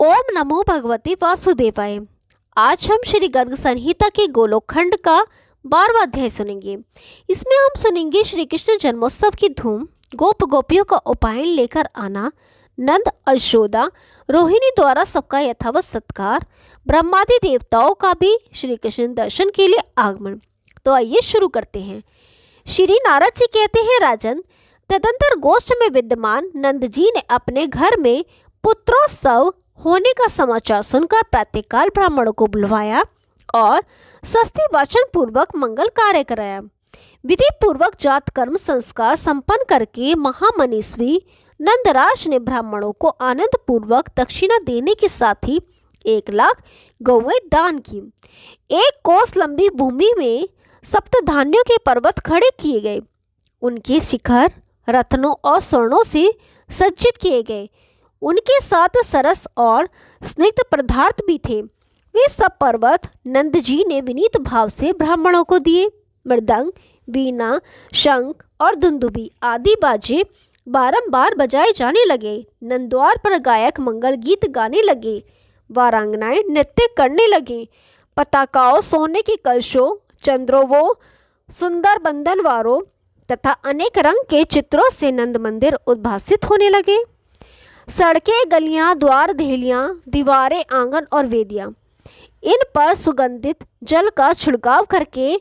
ओम नमो भगवते वासुदेवाय। आज हम श्री गर्ग संहिता के गोलोक खंड का 12वां अध्याय सुनेंगे। इसमें हम सुनेंगे श्री कृष्ण जन्मोत्सव की धूम, गोप गोपियों का उपायन लेकर आना, नंद और यशोदा रोहिणी द्वारा सबका यथावत सत्कार, ब्रह्मादि देवताओं का भी श्री कृष्ण दर्शन के लिए आगमन। तो आइए शुरू करते हैं। श्री नारद जी कहते हैं, राजन, तदंतर गोष्ठ में विद्यमान नंद जी ने अपने घर में पुत्रोत्सव होने का समाचार सुनकर प्रातःकाल ब्राह्मणों को बुलवाया और सस्ती वाचन पूर्वक मंगल कार्य कराया। विधि पूर्वक जात कर्म संस्कार संपन्न करके महामनीषी नंदराज ने ब्राह्मणों को आनंद पूर्वक दक्षिणा देने के साथ ही 1,00,000 गौएं दान की। 1 कोस लंबी भूमि में सप्तधान्यों के पर्वत खड़े किए गए। उनके शिखर रत्नों और स्वर्णों से सज्जित किए गए। उनके साथ सरस और स्निग्ध पदार्थ भी थे। वे सब पर्वत नंद जी ने विनीत भाव से ब्राह्मणों को दिए। मृदंग, वीणा, शंख और दुंदुभी आदि बाजे बारंबार बजाए जाने लगे। नंदद्वार पर गायक मंगल गीत गाने लगे। वारांगनाएं नृत्य करने लगे। पताकाओं, सोने के कलशों, चंद्रोवों, सुंदर बंधनवारों तथा अनेक रंग के चित्रों से नंद मंदिर उद्भासित होने लगे। सड़कें, गलियां, द्वार, देहलियां, दीवारें, आंगन और वेदियां, इन पर सुगंधित जल का छिड़काव करके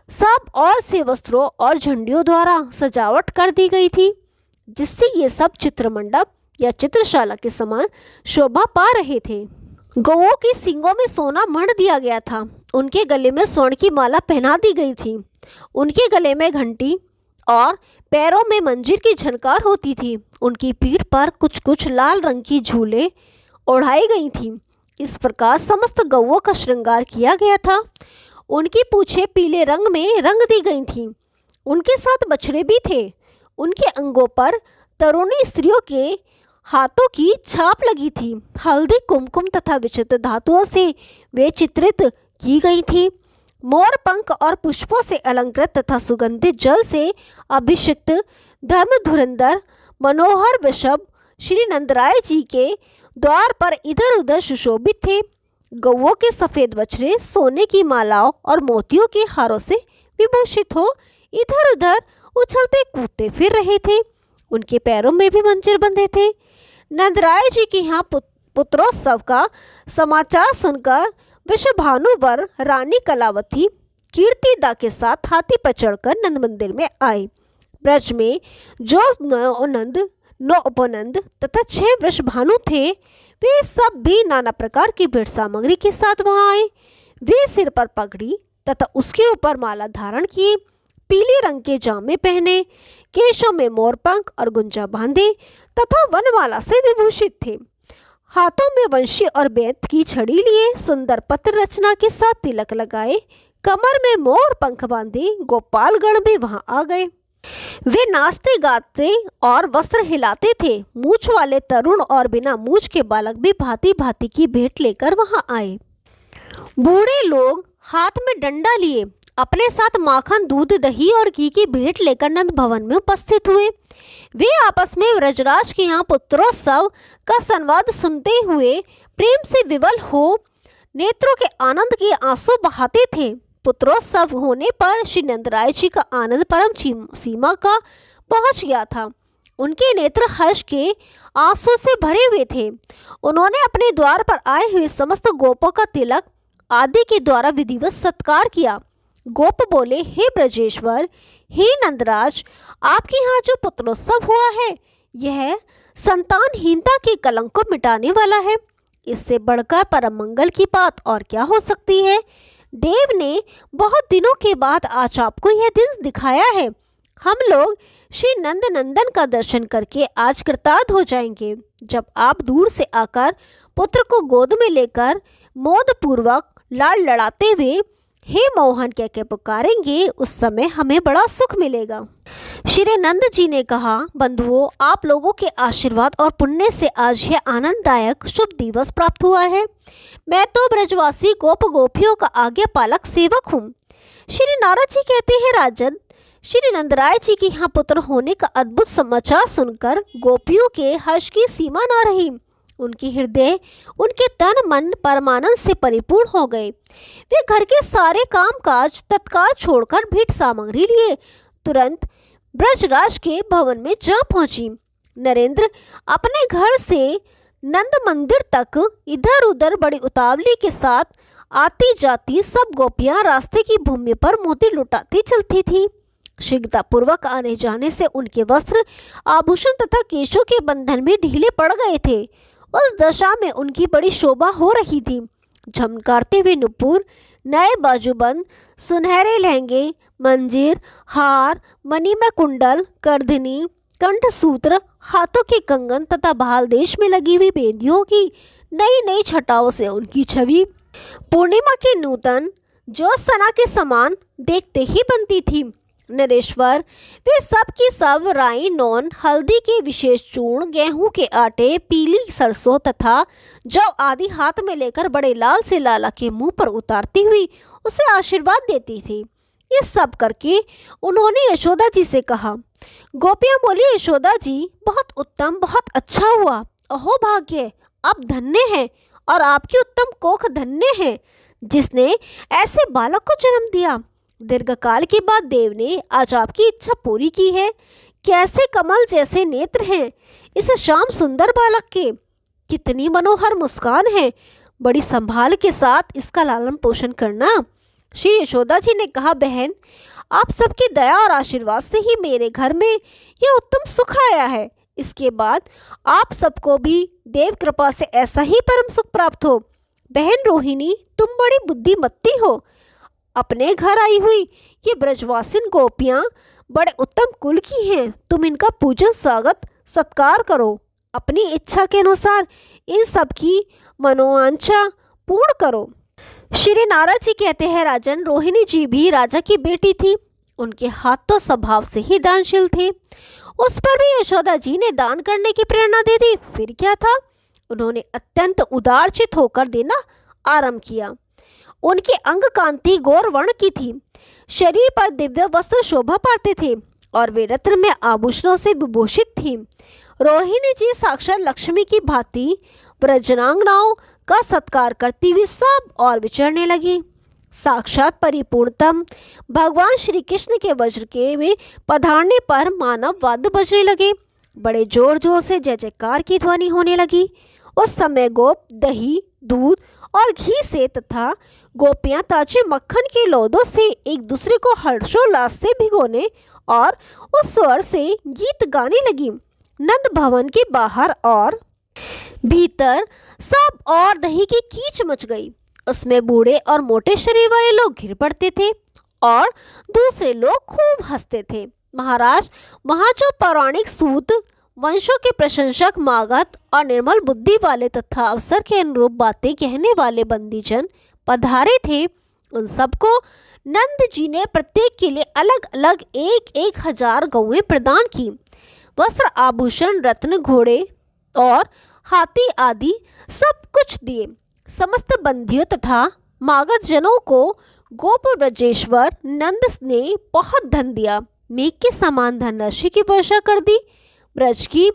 सब और से वस्त्रों और झंडियों द्वारा सजावट कर दी गई थी, जिससे ये सब चित्रमंडप या चित्रशाला के समान शोभा पा रहे थे। गौओं के सींगों में सोना मढ़ दिया गया था। उनके गले में स्वर्ण की माला पहना दी गई थी। उनके गले में घंटी और पैरों में मंजीर की झनकार होती थी। उनकी पीठ पर कुछ कुछ लाल रंग की झूले ओढ़ाई गई थीं। इस प्रकार समस्त गौओं का श्रृंगार किया गया था। उनकी पूंछें पीले रंग में रंग दी गई थीं। उनके साथ बछड़े भी थे। उनके अंगों पर तरुणी स्त्रियों के हाथों की छाप लगी थी। हल्दी, कुमकुम तथा विचित्र धातुओं से वे चित्रित की गई थी। मोर पंख और पुष्पों से अलंकृत तथा सुगंधित जल से अभिषिक्त धर्म धुरंधर मनोहर वृषभ श्री नंदराय जी के द्वार पर इधर उधर सुशोभित थे। गौओं के सफेद बछड़े सोने की मालाओं और मोतियों के हारों से विभूषित हो इधर उधर उछलते कूदते फिर रहे थे। उनके पैरों में भी मंजीर बंधे थे। नंदराय जी के यहाँ पुत्रोत्सव का समाचार सुनकर वृषभानुवर रानी कलावती कीर्तिदा के साथ हाथी पर चढ़कर नंद मंदिर में आए। ब्रज में जो 9 नंद, 9 उपनंद तथा 6 वृषभानु थे, वे सब भी नाना प्रकार की भेंट सामग्री के साथ वहां आए। वे सिर पर पगड़ी तथा उसके ऊपर माला धारण किए, पीले रंग के जामे पहने, केशों में मोरपंख और गुंजा बांधे तथा वनमाला से विभूषित थे। हाथों में वंशी और बेंत की छड़ी लिए, सुंदर पत्र रचना के साथ तिलक लगाए, कमर में मोर पंख बांधे गोपालगण भी वहां आ गए। वे नाचते गाते और वस्त्र हिलाते थे। मूछ वाले तरुण और बिना मूछ के बालक भी भांति भांति की भेंट लेकर वहां आए। बूढ़े लोग हाथ में डंडा लिए अपने साथ माखन, दूध, दही और घी की भेंट लेकर नंद भवन में उपस्थित हुए। वे आपस में व्रजराज के यहाँ पुत्रोत्सव का संवाद सुनते हुए प्रेम से विवल हो नेत्रों के आनंद के आंसू बहाते थे। पुत्रोत्सव होने पर श्री नंदराय जी का आनंद परम सीमा का पहुंच गया था। उनके नेत्र हर्ष के आंसू से भरे हुए थे। उन्होंने अपने द्वार पर आए हुए समस्त गोपों का तिलक आदि के द्वारा विधिवत सत्कार किया। गोप बोले, हे ब्रजेश्वर, हे नंदराज, आपके यहाँ जो पुत्रोत्सव हुआ है, यह संतानहीनता के कलंक को मिटाने वाला है। इससे बढ़कर परम मंगल की बात और क्या हो सकती है। देव ने बहुत दिनों के बाद आज आपको यह दिन दिखाया है। हम लोग श्री नंद नंदन का दर्शन करके आज कृतार्थ हो जाएंगे। जब आप दूर से आकर पुत्र को गोद में लेकर मोद पूर्वक लाड़ लड़ाते हुए हे मोहन कह के पुकारेंगे, उस समय हमें बड़ा सुख मिलेगा। श्री नंद जी ने कहा, बंधुओं, आप लोगों के आशीर्वाद और पुण्य से आज यह आनंददायक शुभ दिवस प्राप्त हुआ है। मैं तो ब्रजवासी गोप गोपियों का आज्ञा पालक सेवक हूँ। श्री नारद जी कहते हैं, राजन, श्री नंदराय जी के यहाँ पुत्र होने का अद्भुत समाचार सुनकर गोपियों के हर्ष की सीमा न रही। उनके हृदय, उनके तन मन परमानंद से परिपूर्ण हो गए। वे घर के सारे कामकाज तत्काल छोड़कर भेंट सामग्री लिए तुरंत ब्रजराज के भवन में जा पहुंची। नरेंद्र अपने घर से नंद मंदिर तक इधर उधर बड़ी उतावली के साथ आती जाती सब गोपियां रास्ते की भूमि पर मोती लुटाती चलती थी। शीघ्रता पूर्वक आने जाने से उनके वस्त्र, आभूषण तथा केशों के बंधन में ढीले पड़ गए थे। उस दशा में उनकी बड़ी शोभा हो रही थी। झमकारते हुए नुपुर, नए बाजूबंद, सुनहरे लहंगे, मंजीर, हार, मणिमय कुंडल, करधनी, कंठसूत्र, हाथों के कंगन तथा बहाल देश में लगी हुई बेंदियों की नई नई छटाओं से उनकी छवि पूर्णिमा के नूतन ज्योत्सना के समान देखते ही बनती थी। नरेश्वर वे सब की सब राई, नौन, हल्दी के विशेष चूर्ण, गेहूं के आटे, पीली सरसों तथा जौ आदि हाथ में लेकर बड़े लाल से लाला के मुंह पर उतारती हुई उसे आशीर्वाद देती थी। ये सब करके उन्होंने यशोदा जी से कहा। गोपियां बोली, यशोदा जी बहुत उत्तम, बहुत अच्छा हुआ। अहो भाग्य, आप धन्य हैं और आपकी उत्तम कोख धन्य है जिसने ऐसे बालक को जन्म दिया। दीर्घकाल के बाद देव ने आज आपकी इच्छा पूरी की है। कैसे कमल जैसे नेत्र हैं इस श्याम सुंदर बालक के, कितनी मनोहर मुस्कान है। बड़ी संभाल के साथ इसका लालन पोषण करना। श्री यशोदा जी ने कहा, बहन आप सबकी दया और आशीर्वाद से ही मेरे घर में यह उत्तम सुख आया है। इसके बाद आप सबको भी देव कृपा से ऐसा ही परम सुख प्राप्त हो। बहन रोहिणी, तुम बड़ी बुद्धिमती हो। अपने घर आई हुई ये ब्रजवासिन गोपियां बड़े उत्तम कुल की हैं। तुम इनका पूजन, स्वागत, सत्कार करो। अपनी इच्छा के अनुसार इन सब की मनोवांछा पूर्ण करो। श्री नारद जी कहते हैं, राजन, रोहिणी जी भी राजा की बेटी थी। उनके हाथ तो स्वभाव से ही दानशील थे। उस पर भी यशोदा जी ने दान करने की प्रेरणा दे दी। फिर क्या था, उन्होंने अत्यंत उदारचित होकर देना आरंभ किया। उनकी अंग कांति गौर वर्ण की थी। शरीर पर दिव्य वस्त्र शोभा पाते थे और वे रत्न में आभूषणों से विभूषित थी। रोहिणी जी साक्षात लक्ष्मी की भांति व्रजनांगनाओं का सत्कार करती हुई सब और विचरने लगी। साक्षात परिपूर्णतम भगवान श्री कृष्ण के वज्र के में पधारने पर मानव वाद्य बजने लगे। बड़े जोर जोर से जय जयकार की ध्वनि होने लगी। उस समय गोप दही, दूध और घी से तथा गोपियां ताजे मक्खन के लोदों से एक दूसरे को हर्षोल्लास से भिगोने और उस स्वर से गीत गाने लगी। नंद भवन के बाहर और भीतर सब और दही की कीच मच गई। उसमें बूढ़े और मोटे शरीर वाले लोग घिर पड़ते थे और दूसरे लोग खूब हंसते थे। महाराज, वहाँ जो पौराणिक सूत वंशों के प्रशंसक, मागध और निर्मल बुद्धि वाले तथा अवसर के अनुरूप बातें कहने वाले बंदीजन पधारे थे, उन सबको नंद जी ने प्रत्येक के लिए अलग अलग 1,000 गौएं प्रदान की। वस्त्र, आभूषण, रत्न, घोड़े और हाथी आदि सब कुछ दिए। समस्त बंदियों तथा मागध जनों को गोप ब्रजेश्वर नंद ने बहुत धन दिया। मेघ के समान धनराशि की वर्षा कर दी। ब्रज की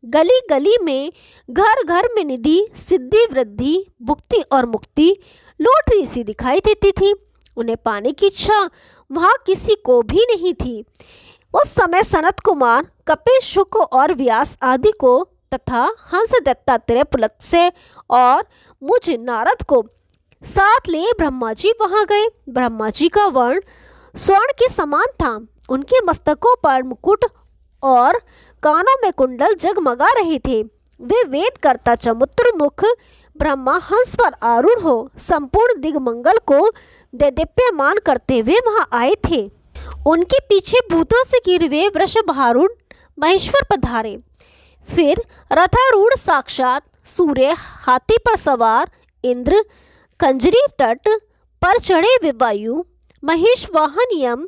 गली गली में, घर घर में निधि, सिद्धि, वृद्धि, भुक्ति और मुक्ति लौटती सी दिखाई देती थी। उन्हें पाने की इच्छा वहाँ किसी को भी नहीं थी। उस समय सनत कुमार, कपिल, शुक और व्यास आदि को तथा हंस, दत्तात्रेय, पुलत्स्य और मुझ नारद को साथ ले ब्रह्मा जी वहाँ गए। ब्रह्मा जी का वर्ण स्वर्ण के समान था। उनके मस्तकों पर मुकुट और कानों में कुंडल जगमगा रहे थे। वे वेद कर्ता चमुत्र मुख ब्रह्मा हंस पर आरूढ़ हो संपूर्ण दिग्मंगल को देदीप्यमान करते हुए वहां आए थे। उनके पीछे भूतों से घिरे हुए वृषभारूढ़ महेश्वर पधारे। फिर रथारूढ़ साक्षात सूर्य, हाथी पर सवार इंद्र, कंजरी तट पर चढ़े हुए वायु, महेश वाहन यम,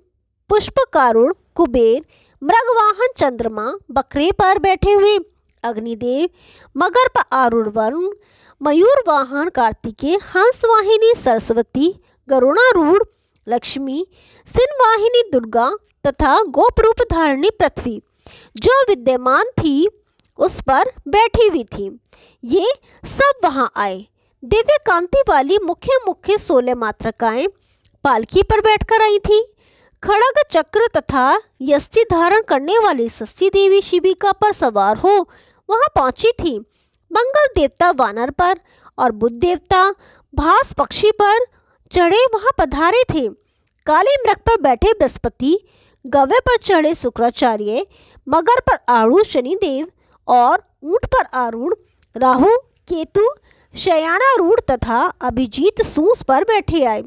पुष्पकारूढ़ कुबेर, मृगवाहन चंद्रमा, बकरे पर बैठे हुए अग्निदेव, मगर पर आरूढ़ वरुण, मयूर वाहन कार्तिकेय, हंस वाहिनी सरस्वती, गरुणारूढ़ लक्ष्मी, सिंह वाहिनी दुर्गा तथा गोप रूप धारिणी पृथ्वी जो विद्यमान थी, उस पर बैठी हुई थी। ये सब वहां आए। दिव्य कांति वाली मुख्य मुख्य 16 मातृकाएं पालकी पर बैठकर आई थी। खड़ग चक्र तथा यष्टि धारण करने वाली षष्ठी देवी शिविका पर सवार हो वहां पहुंची थी। मंगल देवता वानर पर और बुध देवता भास पक्षी पर चढ़े वहां पधारे थे। काले मृग पर बैठे बृहस्पति, गव्य पर चढ़े शुक्राचार्य, मगर पर आरूढ़ शनिदेव और ऊंट पर आरूढ़ राहु, केतु, शयनारूढ़ तथा अभिजीत सूंस पर बैठे आए।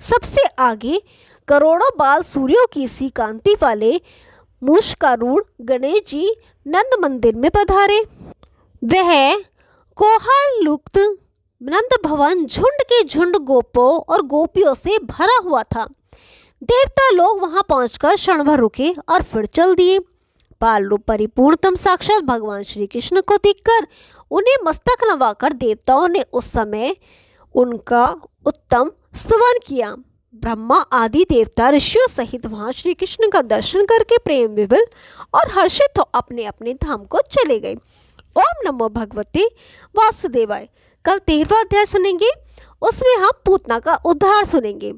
सबसे आगे करोड़ों बाल सूर्यों की सी कांति वाले मूषकारूढ़ गणेश जी नंद मंदिर में पधारे। वह कोलाहलयुक्त नंद भवन झुंड के झुंड गोपों और गोपियों से भरा हुआ था। देवता लोग वहां पहुंचकर क्षण भर रुके और फिर चल दिए। बाल रूप परिपूर्णतम साक्षात भगवान श्री कृष्ण को देखकर उन्हें मस्तक नवाकर देवताओं ने उस समय उनका उत्तम स्तवन किया। ब्रह्मा आदि देवता ऋषियों सहित वहां श्री कृष्ण का दर्शन करके प्रेम विवल और हर्षित हो अपने अपने धाम को चले गए। ओम नमो भगवते वासुदेवाय। कल 13वां अध्याय सुनेंगे, उसमें हम पूतना का उद्धार सुनेंगे।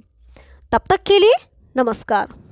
तब तक के लिए नमस्कार।